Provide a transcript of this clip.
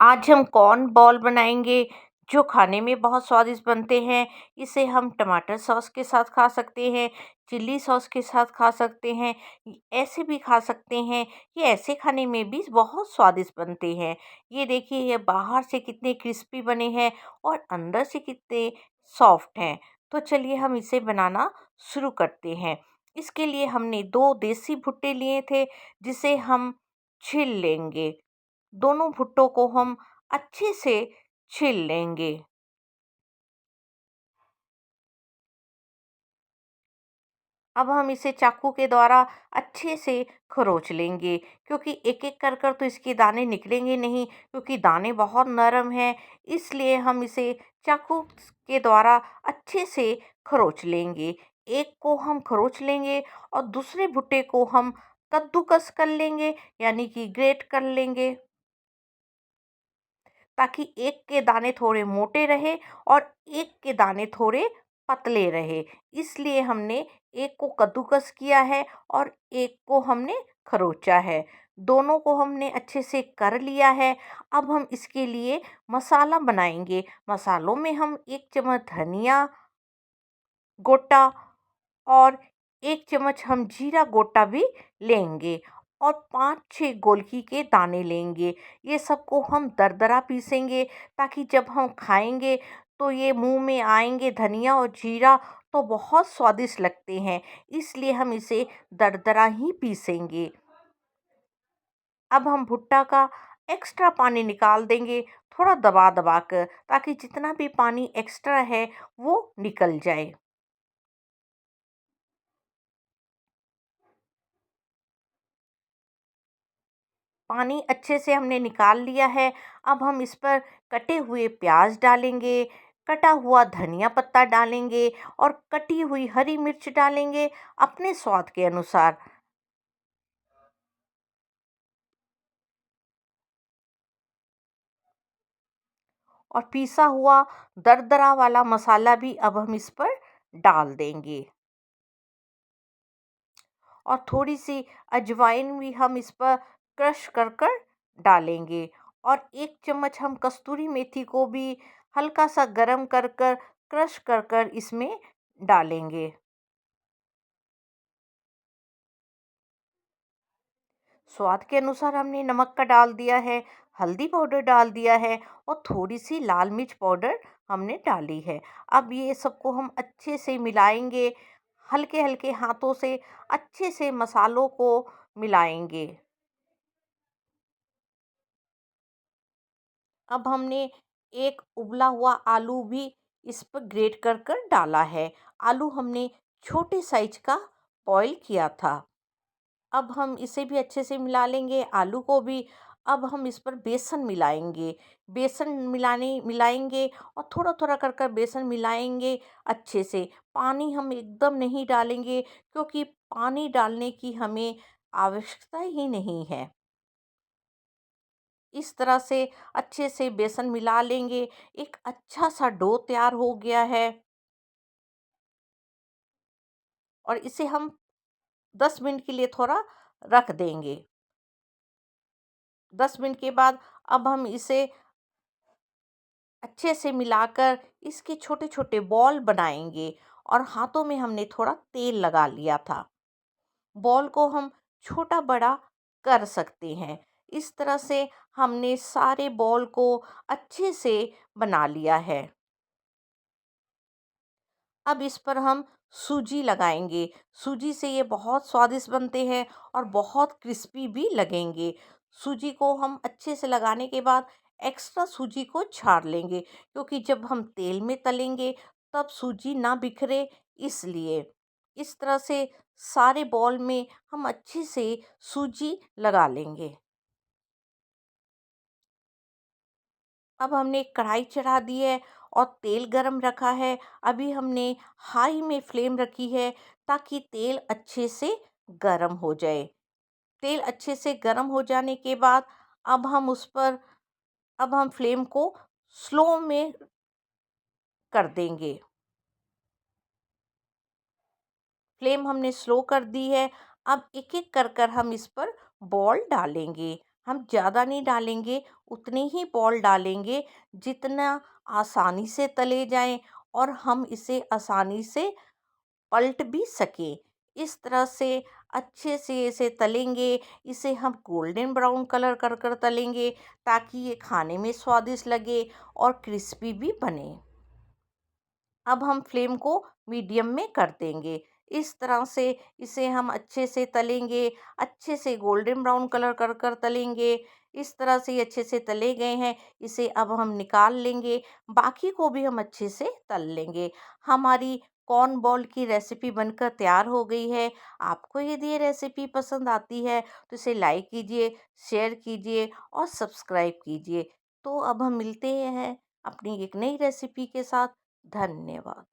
आज हम corn ball बनाएंगे जो खाने में बहुत स्वादिष्ट बनते हैं। इसे हम टमाटर सॉस के साथ खा सकते हैं, चिल्ली सॉस के साथ खा सकते हैं, ऐसे भी खा सकते हैं। ये ऐसे खाने में भी बहुत स्वादिष्ट बनते हैं। ये देखिए, ये बाहर से कितने क्रिस्पी बने हैं और अंदर से कितने सॉफ्ट हैं। तो चलिए हम इसे बनाना शुरू करते हैं। इसके लिए हमने 2 देसी भुट्टे लिए थे, जिसे हम छील लेंगे। दोनों भुट्टों को हम अच्छे से छील लेंगे। अब हम इसे चाकू के द्वारा अच्छे से खरोंच लेंगे, क्योंकि एक-एक कर कर तो इसके दाने निकलेंगे नहीं, क्योंकि दाने बहुत नरम हैं। इसलिए हम इसे चाकू के द्वारा अच्छे से खरोंच लेंगे। एक को हम खरोंच लेंगे और दूसरे भुट्टे को हम कद्दूकस कर लेंगे, यानी कि ग्रेट कर लेंगे। ताकि एक के दाने थोड़े मोटे रहे और एक के दाने थोड़े पतले रहे। इसलिए हमने एक को कद्दूकस किया है और एक को हमने खरोंचा है। दोनों को हमने अच्छे से कर लिया है। अब हम इसके लिए मसाला बनाएंगे। मसालों में हम 1 चम्मच धनिया गोटा और 1 चम्मच हम जीरा गोटा भी लेंगे और 5-6 गोलकी के दाने लेंगे। ये सबको हम दरदरा पीसेंगे, ताकि जब हम खाएँगे तो ये मुँह में आएँगे, धनिया और जीरा तो बहुत स्वादिष्ट लगते हैं। इसलिए हम इसे दरदरा ही पीसेंगे। अब हम भुट्टा का एक्स्ट्रा पानी निकाल देंगे, थोड़ा दबा-दबा कर, ताकि जितना भी पानी एक्स्ट्रा है वो निकल जाए। पानी अच्छे से हमने निकाल लिया है। अब हम इस पर कटे हुए प्याज डालेंगे, कटा हुआ धनिया पत्ता डालेंगे और कटी हुई हरी मिर्च डालेंगे अपने स्वाद के अनुसार। और पीसा हुआ दरदरा वाला मसाला भी अब हम इस पर डाल देंगे और थोड़ी सी अजवाइन भी हम इस पर क्रश कर कर डालेंगे और 1 चम्मच हम कस्तूरी मेथी को भी हल्का सा गरम कर कर क्रश कर कर इसमें डालेंगे। स्वाद के अनुसार हमने नमक का डाल दिया है, हल्दी पाउडर डाल दिया है और थोड़ी सी लाल मिर्च पाउडर हमने डाली है। अब ये सबको हम अच्छे से मिलाएंगे, हल्के हल्के हाथों से अच्छे से मसालों को मिलाएंगे। अब हमने एक उबला हुआ आलू भी इस पर ग्रेट कर कर डाला है। आलू हमने छोटे साइज का बॉईल किया था। अब हम इसे भी अच्छे से मिला लेंगे, आलू को भी। अब हम इस पर बेसन मिलाएंगे। बेसन मिलाएंगे और थोड़ा थोड़ा कर कर बेसन मिलाएंगे अच्छे से। पानी हम एकदम नहीं डालेंगे, क्योंकि पानी डालने की हमें आवश्यकता ही नहीं है। इस तरह से अच्छे से बेसन मिला लेंगे। एक अच्छा सा डो तैयार हो गया है और इसे हम 10 मिनट के लिए थोड़ा रख देंगे। 10 मिनट के बाद अब हम इसे अच्छे से मिलाकर इसके छोटे-छोटे बॉल बनाएँगे और हाथों में हमने थोड़ा तेल लगा लिया था। बॉल को हम छोटा-बड़ा कर सकते हैं। इस तरह से हमने सारे बॉल को अच्छे से बना लिया है। अब इस पर हम सूजी लगाएँगे। सूजी से ये बहुत स्वादिष्ट बनते हैं और बहुत क्रिस्पी भी लगेंगे। सूजी को हम अच्छे से लगाने के बाद एक्स्ट्रा सूजी को छाड़ लेंगे, क्योंकि जब हम तेल में तलेंगे तब सूजी ना बिखरे, इसलिए। इस तरह से सारे बॉल में हम अच्छे से सूजी लगा लेंगे। अब हमने कढ़ाई चढ़ा दी है और तेल गरम रखा है। अभी हमने हाई में फ्लेम रखी है, ताकि तेल अच्छे से गरम हो जाए। तेल अच्छे से गरम हो जाने के बाद अब हम उस पर अब हम फ्लेम को स्लो में कर देंगे। फ्लेम हमने स्लो कर दी है। अब एक-एक कर कर हम इस पर बॉल डालेंगे। हम ज़्यादा नहीं डालेंगे, उतने ही बॉल डालेंगे जितना आसानी से तले जाएं और हम इसे आसानी से पलट भी सकें। इस तरह से अच्छे से इसे तलेंगे। इसे हम गोल्डन ब्राउन कलर कर कर तलेंगे ताकि ये खाने में स्वादिष्ट लगे और क्रिस्पी भी बने। अब हम फ्लेम को मीडियम में कर देंगे। इस तरह से इसे हम अच्छे से तलेंगे, अच्छे से गोल्डन ब्राउन कलर कर कर तलेंगे। इस तरह से ये अच्छे से तले गए हैं, इसे अब हम निकाल लेंगे। बाकी को भी हम अच्छे से तल लेंगे। हमारी कॉर्न बॉल की रेसिपी बनकर तैयार हो गई है। आपको यदि ये रेसिपी पसंद आती है तो इसे लाइक कीजिए, शेयर कीजिए और सब्सक्राइब कीजिए। तो अब हम मिलते हैं अपनी एक नई रेसिपी के साथ। धन्यवाद।